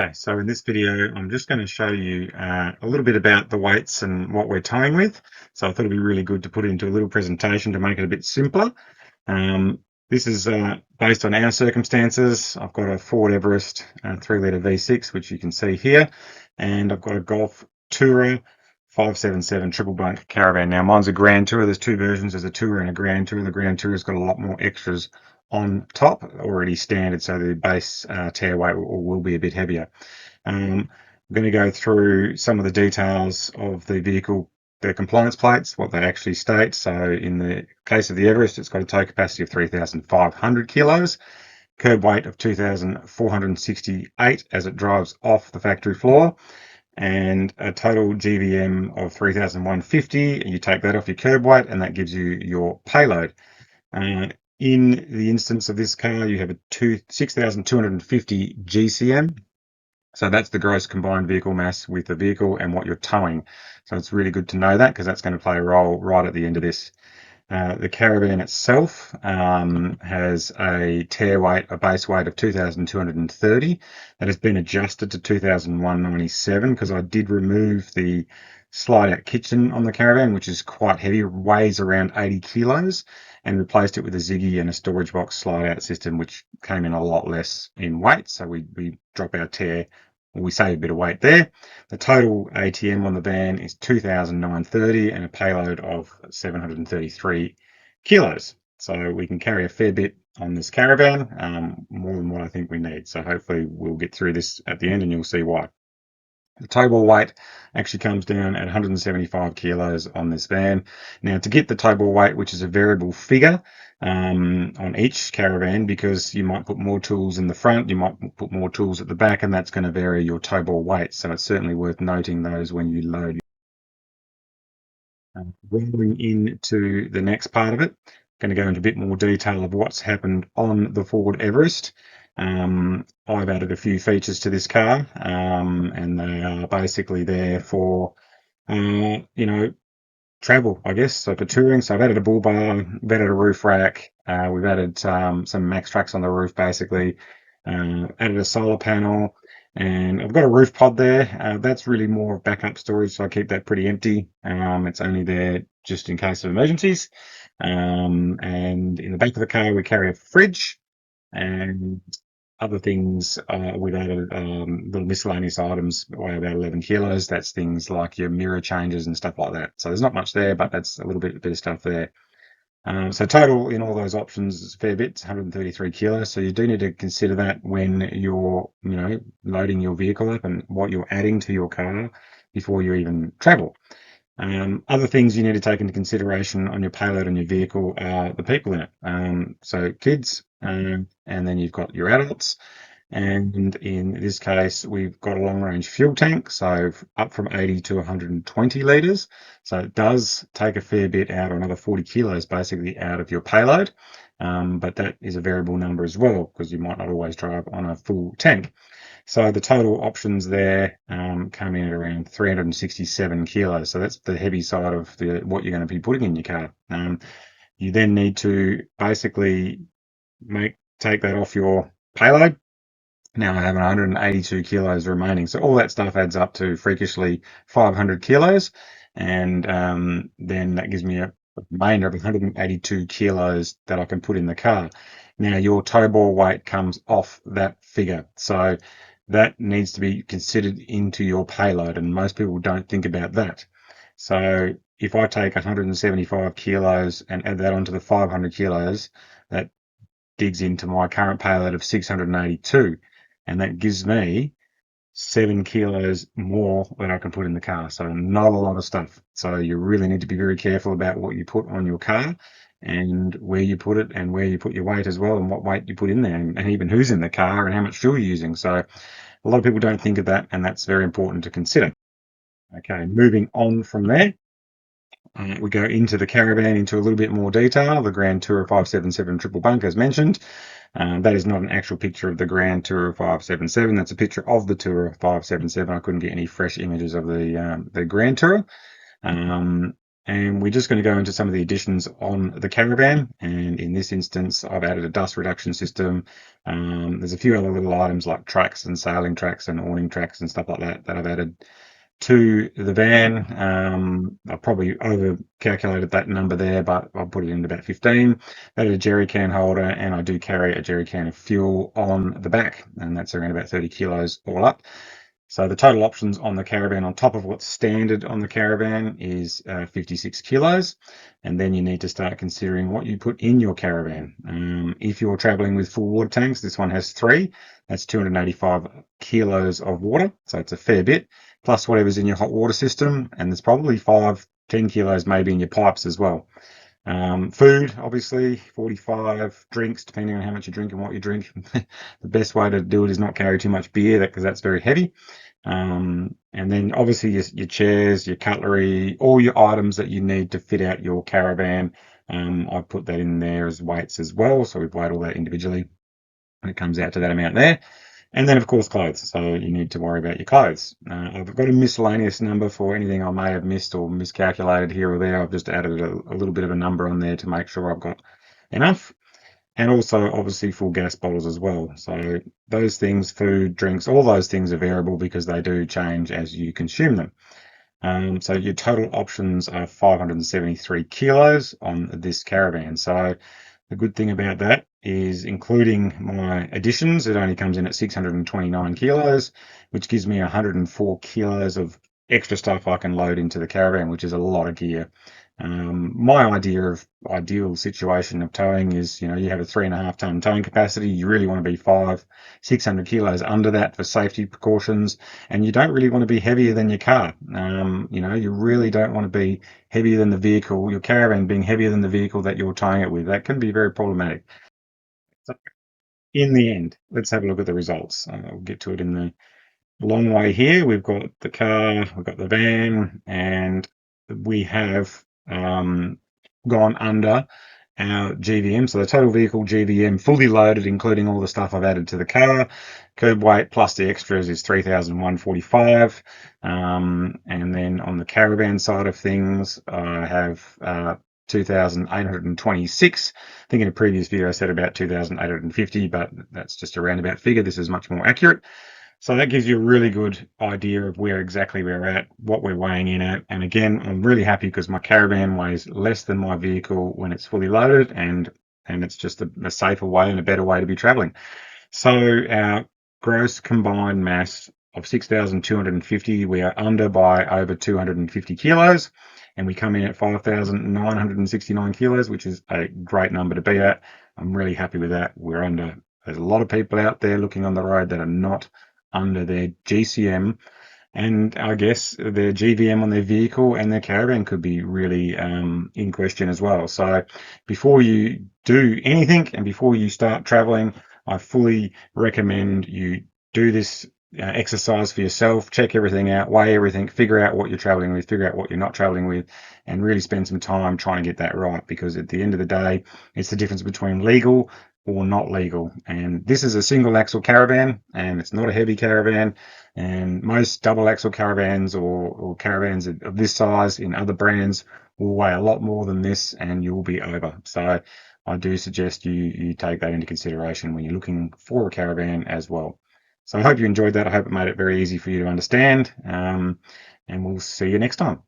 Okay, so in this video, I'm just going to show you a little bit about the weights and what we're towing with. So I thought it'd be really good to put it into a little presentation to make it a bit simpler. Um, this is based on our circumstances. I've got a Ford Everest 3-litre V6, which you can see here, and I've got a Golf Tourer 577 Triple Bunk caravan. Now mine's a Grand Tourer. There's two versions. There's a Tourer and a Grand Tourer. The Grand Tourer's got a lot more extras on top, already standard, so the base tear weight will be a bit heavier. I'm going to go through some of the details of the vehicle, their compliance plates, what they actually state. So in the case of the Everest, it's got a tow capacity of 3,500 kilos, curb weight of 2,468 as it drives off the factory floor, and a total GVM of 3,150. You take that off your curb weight, and that gives you your payload. In the instance of this car, you have a 6,250 GCM. So that's the gross combined vehicle mass with the vehicle and what you're towing. So it's really good to know that because that's going to play a role right at the end of this. The caravan itself has a tear weight, a base weight of 2,230. That has been adjusted to 2,197 because I did remove the slide-out kitchen on the caravan, which is quite heavy, weighs around 80 kilos, and replaced it with a Ziggy and a storage box slide-out system, which came in a lot less in weight. So we drop our tear, we save a bit of weight there. The total ATM on the van is 2,930 and a payload of 733 kilos. So we can carry a fair bit on this caravan, more than what I think we need. So hopefully we'll get through this at the end and you'll see why. The tow ball weight actually comes down at 175 kilos on this van. Now, to get the tow ball weight, which is a variable figure on each caravan, because you might put more tools in the front, you might put more tools at the back, and that's going to vary your tow ball weight. So it's certainly worth noting those when you load. Rolling into the next part of it, going to go into a bit more detail of what's happened on the Ford Everest. I've added a few features to this car, and they are basically there for, travel, I guess. So for touring, so I've added a bull bar, we've added a roof rack, we've added some max tracks on the roof, basically, added a solar panel, and I've got a roof pod there. That's really more backup storage, so I keep that pretty empty. It's only there just in case of emergencies. And in the back of the car, we carry a fridge and other things. We've added little miscellaneous items weigh about 11 kilos. That's things like your mirror changes and stuff like that. So there's not much there, but that's a bit of stuff there. So total in all those options is a fair bit, 133 kilos. So you do need to consider that when you're, loading your vehicle up and what you're adding to your car before you even travel. Other things you need to take into consideration on your payload on your vehicle are the people in it. So kids, and then you've got your adults. And in this case, we've got a long range fuel tank, so up from 80 to 120 litres. So it does take a fair bit out, or another 40 kilos basically out of your payload. But that is a variable number as well, because you might not always drive on a full tank. So the total options there come in at around 367 kilos. So that's the heavy side of what you're going to be putting in your car. You then need to basically take that off your payload. Now I have 182 kilos remaining. So all that stuff adds up to freakishly 500 kilos. And then that gives me a remainder of 182 kilos that I can put in the car. Now your tow ball weight comes off that figure. So that needs to be considered into your payload. And most people don't think about that. So if I take 175 kilos and add that onto the 500 kilos, that digs into my current payload of 682. And that gives me 7 kilos more that I can put in the car. So not a lot of stuff. So you really need to be very careful about what you put on your car and where you put it and where you put your weight as well and what weight you put in there and even who's in the car and how much fuel you're using. So a lot of people don't think of that, and that's very important to consider. Okay, moving on from there. We go into the caravan into a little bit more detail. The Grand Tourer 577 Triple Bunk, as mentioned. That is not an actual picture of the Grand Tourer 577. That's a picture of the Tourer 577. I couldn't get any fresh images of the Grand Tourer. And we're just going to go into some of the additions on the caravan. And in this instance, I've added a dust reduction system. There's a few other little items like tracks and sailing tracks and awning tracks and stuff like that that I've added to the van. I probably over calculated that number there, but I'll put it in about 15. Added a jerry can holder, and I do carry a jerry can of fuel on the back, and that's around about 30 kilos all up. So the total options on the caravan, on top of what's standard on the caravan, is 56 kilos. And then you need to start considering what you put in your caravan. If you're traveling with full water tanks, this one has three. That's 285 kilos of water. So it's a fair bit, plus whatever's in your hot water system. And there's probably 10 kilos maybe in your pipes as well. Food, obviously, 45 drinks, depending on how much you drink and what you drink. The best way to do it is not carry too much beer because that's very heavy. And then obviously your chairs, your cutlery, all your items that you need to fit out your caravan. I've put that in there as weights as well. So we've weighed all that individually and it comes out to that amount there. And then, of course, clothes. So you need to worry about your clothes. I've got a miscellaneous number for anything I may have missed or miscalculated here or there. I've just added a little bit of a number on there to make sure I've got enough. And also, obviously, full gas bottles as well. So those things, food, drinks, all those things are variable because they do change as you consume them. So your total options are 573 kilos on this caravan. So the good thing about that is, including my additions, it only comes in at 629 kilos, which gives me 104 kilos of extra stuff I can load into the caravan, which is a lot of gear. My ideal situation of towing is, you have a 3.5 ton towing capacity. You really want to be 600 kilos under that for safety precautions, and you don't really want to be heavier than your car. You really don't want to be heavier than the vehicle, your caravan being heavier than the vehicle that you're towing it with. That can be very problematic. So in the end, let's have a look at the results. We'll get to it in the long way here. We've got the car, we've got the van, and we have gone under our GVM. So the total vehicle GVM fully loaded, including all the stuff I've added to the car, curb weight plus the extras is 3,145. And then on the caravan side of things, I have 2,826. I think in a previous video I said about 2,850, but that's just a roundabout figure. This is much more accurate. So that gives you a really good idea of where exactly we're at, what we're weighing in at. And again, I'm really happy because my caravan weighs less than my vehicle when it's fully loaded, and it's just a safer way and a better way to be traveling. So our gross combined mass of 6,250, we are under by over 250 kilos, and we come in at 5,969 kilos, which is a great number to be at. I'm really happy with that. We're under. There's a lot of people out there looking on the road that are not under their GCM, and I guess their GVM on their vehicle and their caravan could be really in question as well. So before you do anything and before you start traveling, I fully recommend you do this exercise for yourself. Check everything out, weigh everything, figure out what you're traveling with, figure out what you're not traveling with, and really spend some time trying to get that right, because at the end of the day, it's the difference between legal or not legal. And this is a single axle caravan, and it's not a heavy caravan. And most double axle caravans or caravans of this size in other brands will weigh a lot more than this, and you will be over. So I do suggest you take that into consideration when you're looking for a caravan as well. So I hope you enjoyed that. I hope it made it very easy for you to understand. And we'll see you next time.